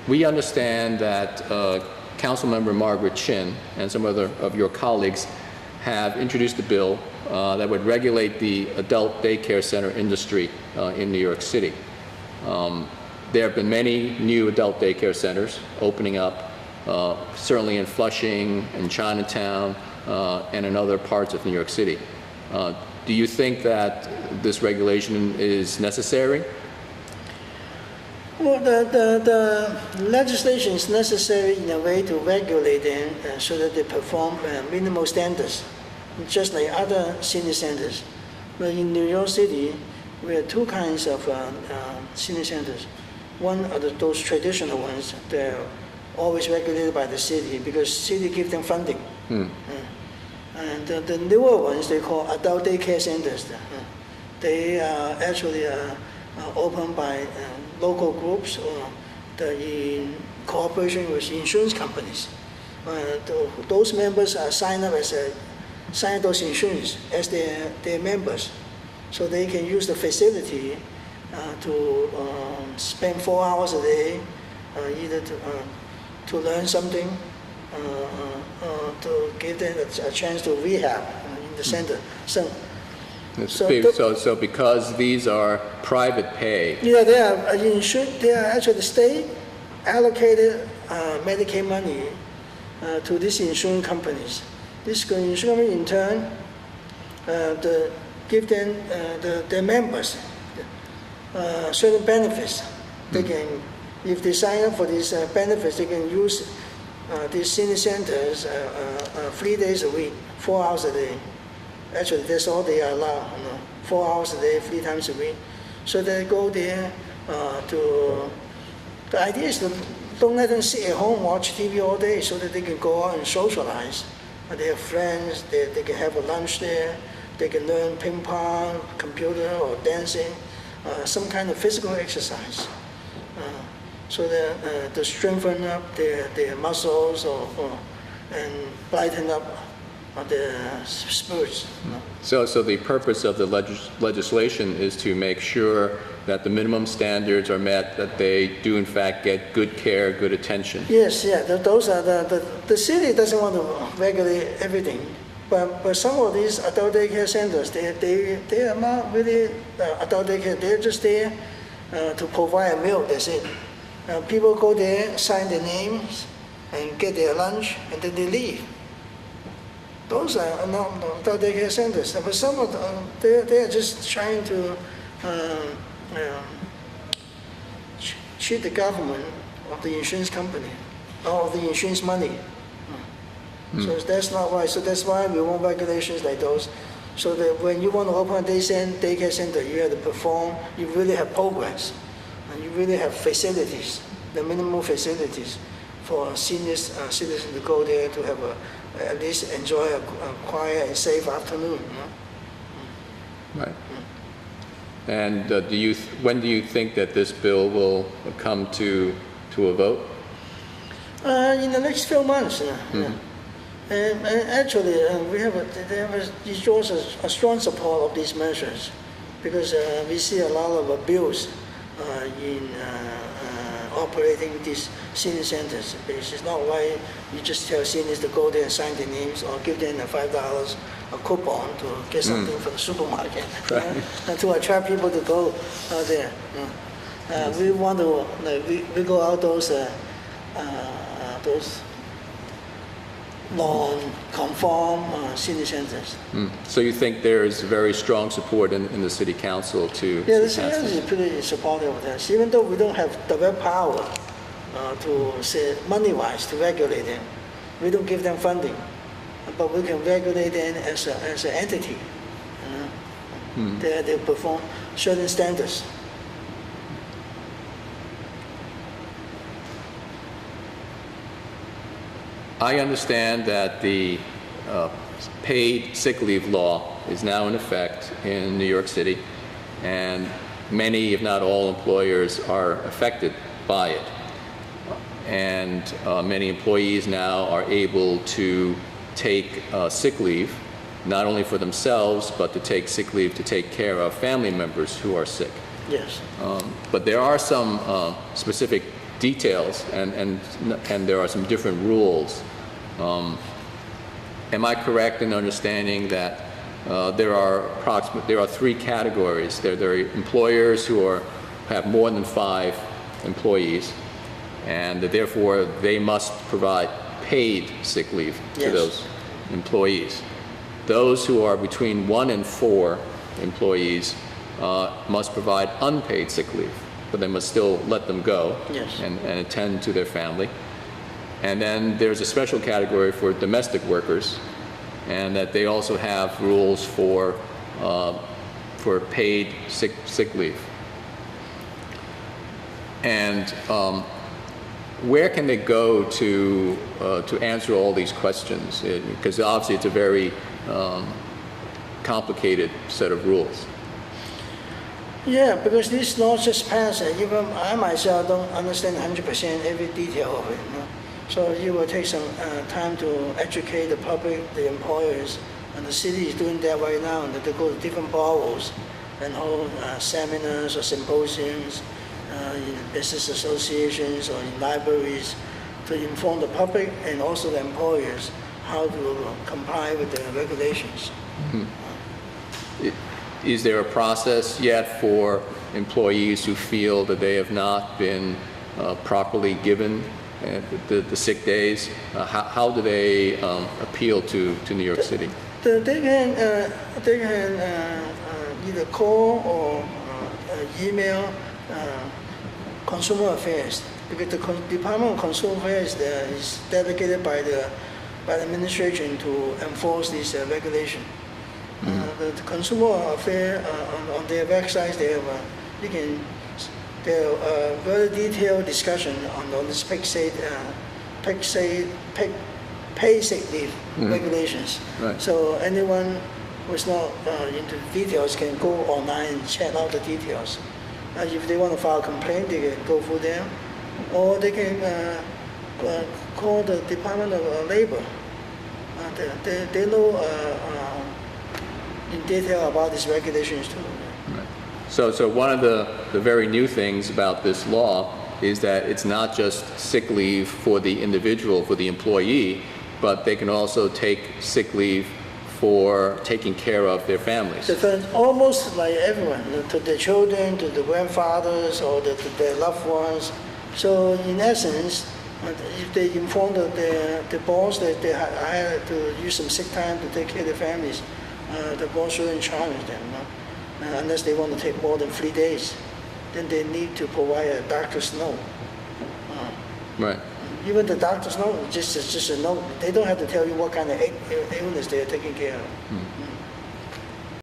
we understand that Councilmember Margaret Chin and some other of your colleagues have introduced a bill that would regulate the adult daycare center industry in New York City. There have been many new adult daycare centers opening up, certainly in Flushing, in Chinatown, and in other parts of New York City. Do you think that this regulation is necessary? Well, the legislation is necessary in a way to regulate them so that they perform minimal standards, just like other senior centers. But in New York City, we have two kinds of senior centers. One are those traditional ones. They're always regulated by the city because city gives them funding. And the newer ones, they call adult daycare centers. They are actually opened by local groups or in cooperation with insurance companies. Those members are sign those insurance as their members, so they can use the facility to spend 4 hours a day, either to learn something, to give them a chance to rehab in the center. So because these are private pay. Yeah, they are insured. They are actually the state allocated Medicaid money to these insurance companies. This insurance company in turn give them their members certain benefits. They can, if they sign up for these benefits, they can use these senior centers 3 days a week, 4 hours a day. Actually, that's all they are allowed, 4 hours a day, 3 times a week. So they go there the idea is to don't let them sit at home, watch TV all day so that they can go out and socialize. They have friends, they can have a lunch there, they can learn ping pong, computer, or dancing, some kind of physical exercise. So that to strengthen up their muscles and brighten up the spirits. So the purpose of the legislation is to make sure that the minimum standards are met, that they do in fact get good care, good attention. Yes, yeah, those are the city doesn't want to regulate everything, but some of these adult daycare centers, they are not really adult daycare. They're just there to provide a meal. That's it. People go there, sign their names, and get their lunch, and then they leave. Those are not adult daycare centers, but some of them, they are just trying to cheat the government of the insurance company, or of the insurance money. So that's not right. So that's why we want regulations like those, so that when you want to open a daycare center, you have to perform, you really have programs, and you really have facilities, the minimum facilities for seniors, citizens to go there to have at least enjoy a quiet and safe afternoon. Right. And when do you think that this bill will come to a vote? In the next few months. And actually, there was a strong support of these measures because we see a lot of abuse in operating these senior centers. It's not why you just tell seniors to go there and sign their names or give them $5 a coupon to get something from the supermarket, and to attract people to go out there. We want to we go out those non-conform senior centers. So you think there is very strong support in the city council to Yeah, the pass city council this? is pretty supportive of this. Even though we don't have direct power to say money-wise to regulate them, we don't give them funding, but we can regulate them as an entity. They perform certain standards. I understand that the paid sick leave law is now in effect in New York City, and many, if not all, employers are affected by it. And many employees now are able to take sick leave, not only for themselves, but to take sick leave to take care of family members who are sick. Yes. But there are some specific details, and there are some different rules. Am I correct in understanding that there are three categories? There are employers who have more than 5 employees, and that therefore they must provide paid sick leave to Yes. those employees. Those who are between 1 and 4 employees must provide unpaid sick leave, but they must still let them go Yes. and attend to their family. And then there's a special category for domestic workers, and that they also have rules for paid sick leave. And where can they go to answer all these questions? Because obviously it's a very complicated set of rules. Yeah, because this law just passed, even I myself don't understand 100% every detail of it. So it will take some time to educate the public, the employers, and the city is doing that right now. And they go to different boroughs and hold seminars or symposiums in business associations or in libraries to inform the public and also the employers how to comply with the regulations. Is there a process yet for employees who feel that they have not been properly given the sick days? How do they appeal to New York City? They can either call or email Consumer Affairs, because the Department of Consumer Affairs is delegated by the administration to enforce this regulation. The Consumer Affairs on their website, they have very detailed discussion on this paid sick leave regulations. Right. So anyone who's not into details can go online and check out the details. If they want to file a complaint, they can go through them, or they can call the Department of Labor. They know in detail about these regulations too. Right. So one of the very new things about this law is that it's not just sick leave for the individual, for the employee, but they can also take sick leave for taking care of their families. Almost like everyone, to their children, to the grandfathers, or to their loved ones. So in essence, if they inform the boss that they had to use some sick time to take care of their families, the boss shouldn't charge them, unless they want to take more than 3 days. Then they need to provide a doctor's note. Right. Even the doctor's note, just a note. They don't have to tell you what kind of illness they are taking care of.